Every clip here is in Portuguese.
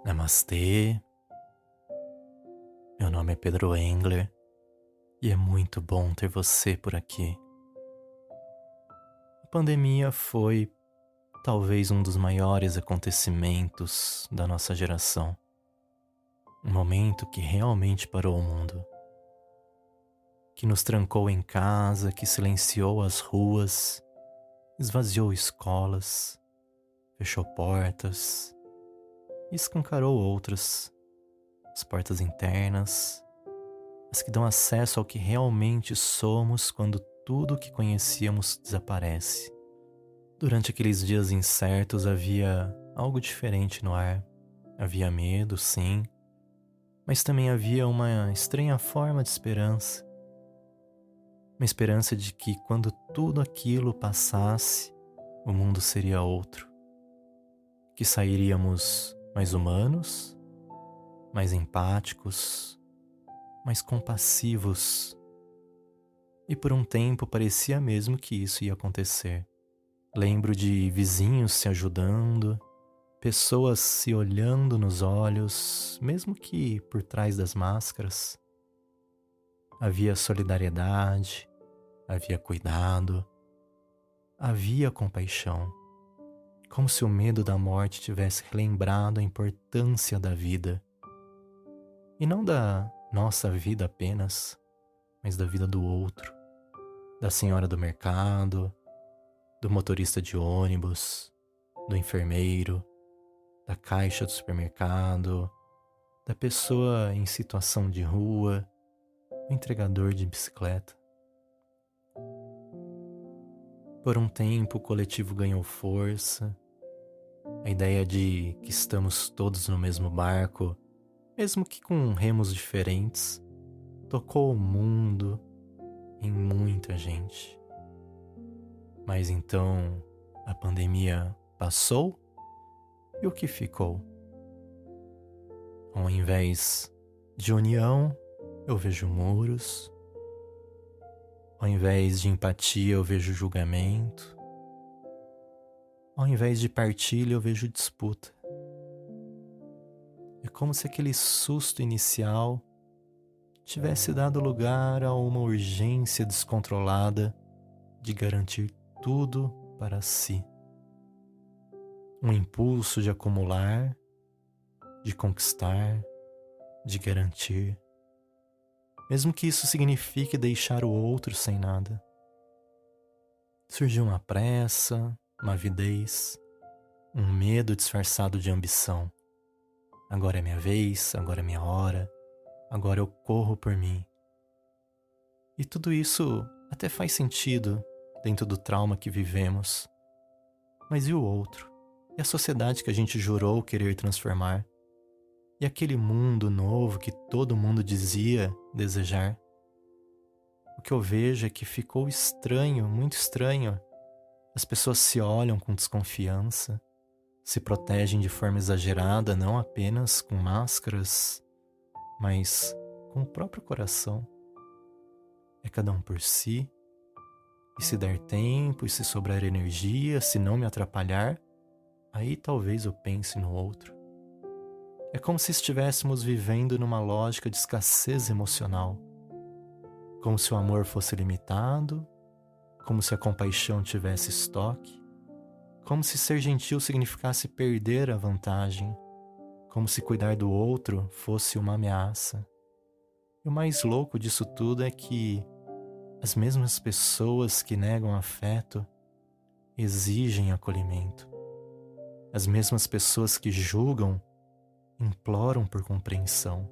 Namastê, meu nome é Pedro Engler e é muito bom ter você por aqui. A pandemia foi talvez um dos maiores acontecimentos da nossa geração. Um momento que realmente parou o mundo, que nos trancou em casa, que silenciou as ruas, esvaziou escolas, fechou portas e escancarou outras, as portas internas, as que dão acesso ao que realmente somos quando tudo o que conhecíamos desaparece. Durante aqueles dias incertos havia algo diferente no ar. Havia medo, sim, mas também havia uma estranha forma de esperança. Uma esperança de que quando tudo aquilo passasse, o mundo seria outro. Que sairíamos mais humanos, mais empáticos, mais compassivos. E por um tempo parecia mesmo que isso ia acontecer. Lembro de vizinhos se ajudando, pessoas se olhando nos olhos, mesmo que por trás das máscaras. Havia solidariedade, havia cuidado, havia compaixão. Como se o medo da morte tivesse relembrado a importância da vida. E não da nossa vida apenas, mas da vida do outro, da senhora do mercado, do motorista de ônibus, do enfermeiro, da caixa do supermercado, da pessoa em situação de rua, do entregador de bicicleta. Por um tempo o coletivo ganhou força, a ideia de que estamos todos no mesmo barco, mesmo que com remos diferentes, tocou o mundo em muita gente. Mas então a pandemia passou e o que ficou? Ao invés de união, eu vejo muros. Ao invés de empatia, eu vejo julgamento. Ao invés de partilha, eu vejo disputa. É como se aquele susto inicial tivesse dado lugar a uma urgência descontrolada de garantir tudo para si. Um impulso de acumular, de conquistar, de garantir. Mesmo que isso signifique deixar o outro sem nada. Surgiu uma pressa, uma avidez, um medo disfarçado de ambição. Agora é minha vez, agora é minha hora, agora eu corro por mim. E tudo isso até faz sentido dentro do trauma que vivemos. Mas e o outro? E a sociedade que a gente jurou querer transformar? E aquele mundo novo que todo mundo dizia desejar? O que eu vejo é que ficou estranho, muito estranho. As pessoas se olham com desconfiança, se protegem de forma exagerada, não apenas com máscaras, mas com o próprio coração. É cada um por si, e se der tempo, e se sobrar energia, se não me atrapalhar, aí talvez eu pense no outro. É como se estivéssemos vivendo numa lógica de escassez emocional. Como se o amor fosse limitado, como se a compaixão tivesse estoque, como se ser gentil significasse perder a vantagem, como se cuidar do outro fosse uma ameaça. E o mais louco disso tudo é que as mesmas pessoas que negam afeto exigem acolhimento. As mesmas pessoas que julgam imploram por compreensão.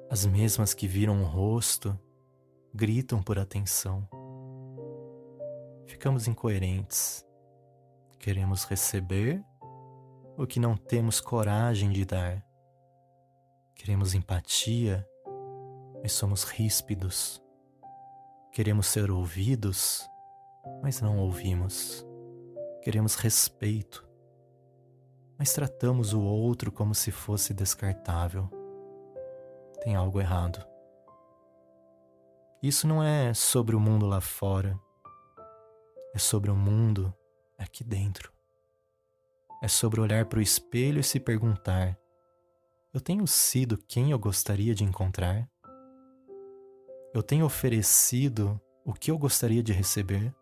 As mesmas que viram o rosto gritam por atenção. Ficamos incoerentes. Queremos receber o que não temos coragem de dar. Queremos empatia, mas somos ríspidos. Queremos ser ouvidos, mas não ouvimos. Queremos respeito, mas tratamos o outro como se fosse descartável. tem algo errado. Isso não é sobre o mundo lá fora, é sobre o mundo aqui dentro. É sobre olhar para o espelho e se perguntar: eu tenho sido quem eu gostaria de encontrar? Eu tenho oferecido o que eu gostaria de receber?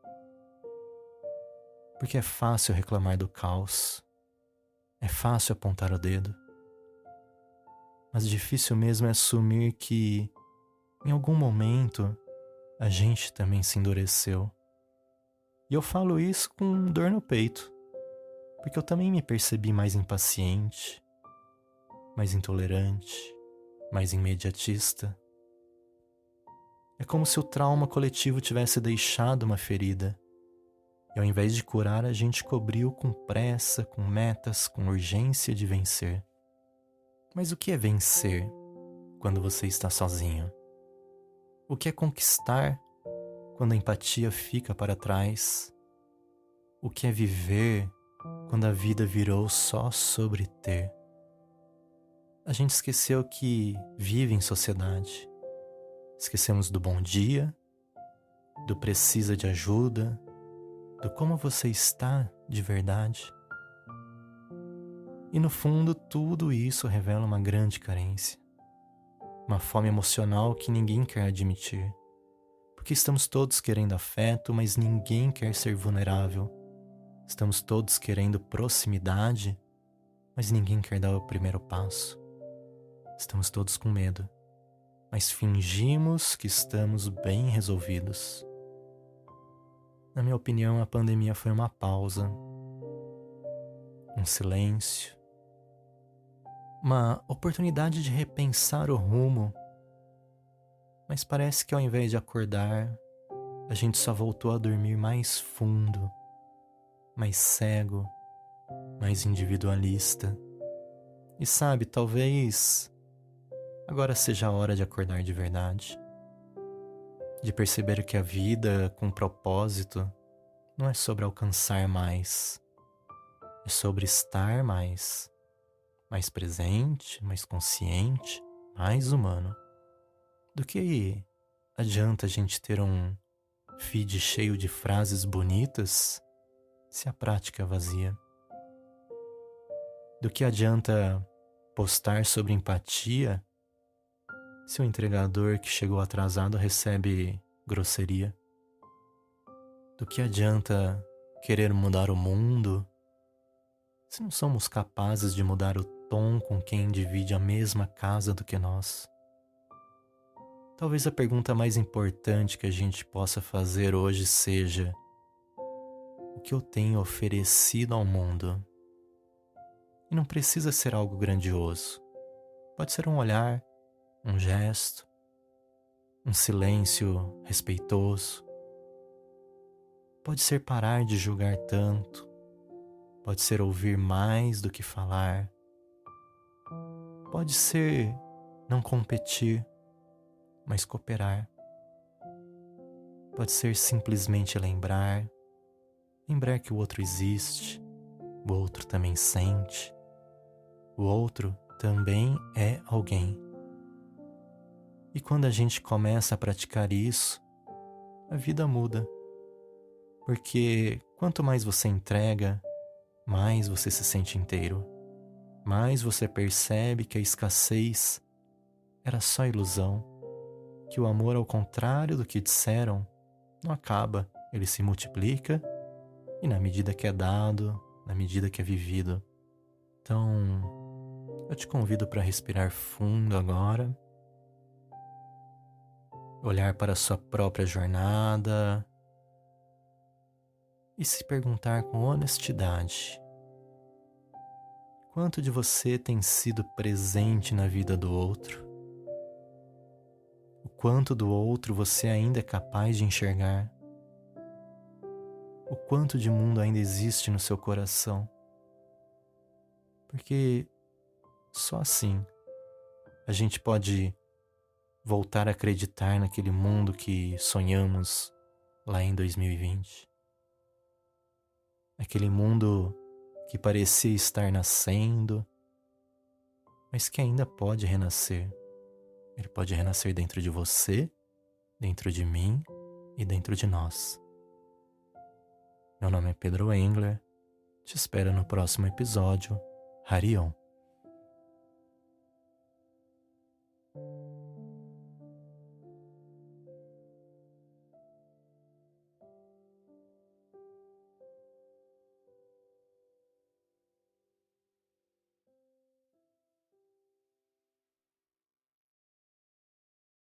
Porque é fácil reclamar do caos, é fácil apontar o dedo, mas difícil mesmo é assumir que, em algum momento, a gente também se endureceu. E eu falo isso com dor no peito, porque eu também me percebi mais impaciente, mais intolerante, mais imediatista. É como se o trauma coletivo tivesse deixado uma ferida, e ao invés de curar, a gente cobriu com pressa, com metas, com urgência de vencer. Mas o que é vencer quando você está sozinho? O que é conquistar quando a empatia fica para trás? O que é viver quando a vida virou só sobre ter? A gente esqueceu que vive em sociedade. Esquecemos do bom dia, do precisa de ajuda, do como você está de verdade. E no fundo, tudo isso revela uma grande carência. Uma fome emocional que ninguém quer admitir. Porque estamos todos querendo afeto, mas ninguém quer ser vulnerável. Estamos todos querendo proximidade, mas ninguém quer dar o primeiro passo. Estamos todos com medo, mas fingimos que estamos bem resolvidos. Na minha opinião, a pandemia foi uma pausa, um silêncio, uma oportunidade de repensar o rumo, mas parece que ao invés de acordar, a gente só voltou a dormir mais fundo, mais cego, mais individualista. E sabe, talvez agora seja a hora de acordar de verdade, de perceber que a vida com propósito não é sobre alcançar mais, é sobre estar mais presente, mais consciente, mais humano. Do que adianta a gente ter um feed cheio de frases bonitas se a prática é vazia? Do que adianta postar sobre empatia se o entregador que chegou atrasado recebe grosseria? Do que adianta querer mudar o mundo se não somos capazes de mudar o tom com quem divide a mesma casa do que nós? Talvez a pergunta mais importante que a gente possa fazer hoje seja: o que eu tenho oferecido ao mundo? E não precisa ser algo grandioso. Pode ser um olhar, um gesto, um silêncio respeitoso. Pode ser parar de julgar tanto. Pode ser ouvir mais do que falar. Pode ser não competir, mas cooperar. Pode ser simplesmente lembrar que o outro existe, o outro também sente, o outro também é alguém. E quando a gente começa a praticar isso, a vida muda. Porque quanto mais você entrega, mais você se sente inteiro. Mais você percebe que a escassez era só ilusão. Que o amor, ao contrário do que disseram, não acaba, ele se multiplica e na medida que é dado, na medida que é vivido. Então, eu te convido para respirar fundo agora, olhar para a sua própria jornada e se perguntar com honestidade: quanto de você tem sido presente na vida do outro? O quanto do outro você ainda é capaz de enxergar? O quanto de mundo ainda existe no seu coração? Porque só assim a gente pode voltar a acreditar naquele mundo que sonhamos lá em 2020. Aquele mundo que parecia estar nascendo, mas que ainda pode renascer. Ele pode renascer dentro de você, dentro de mim e dentro de nós. Meu nome é Pedro Engler. Te espero no próximo episódio. Harion.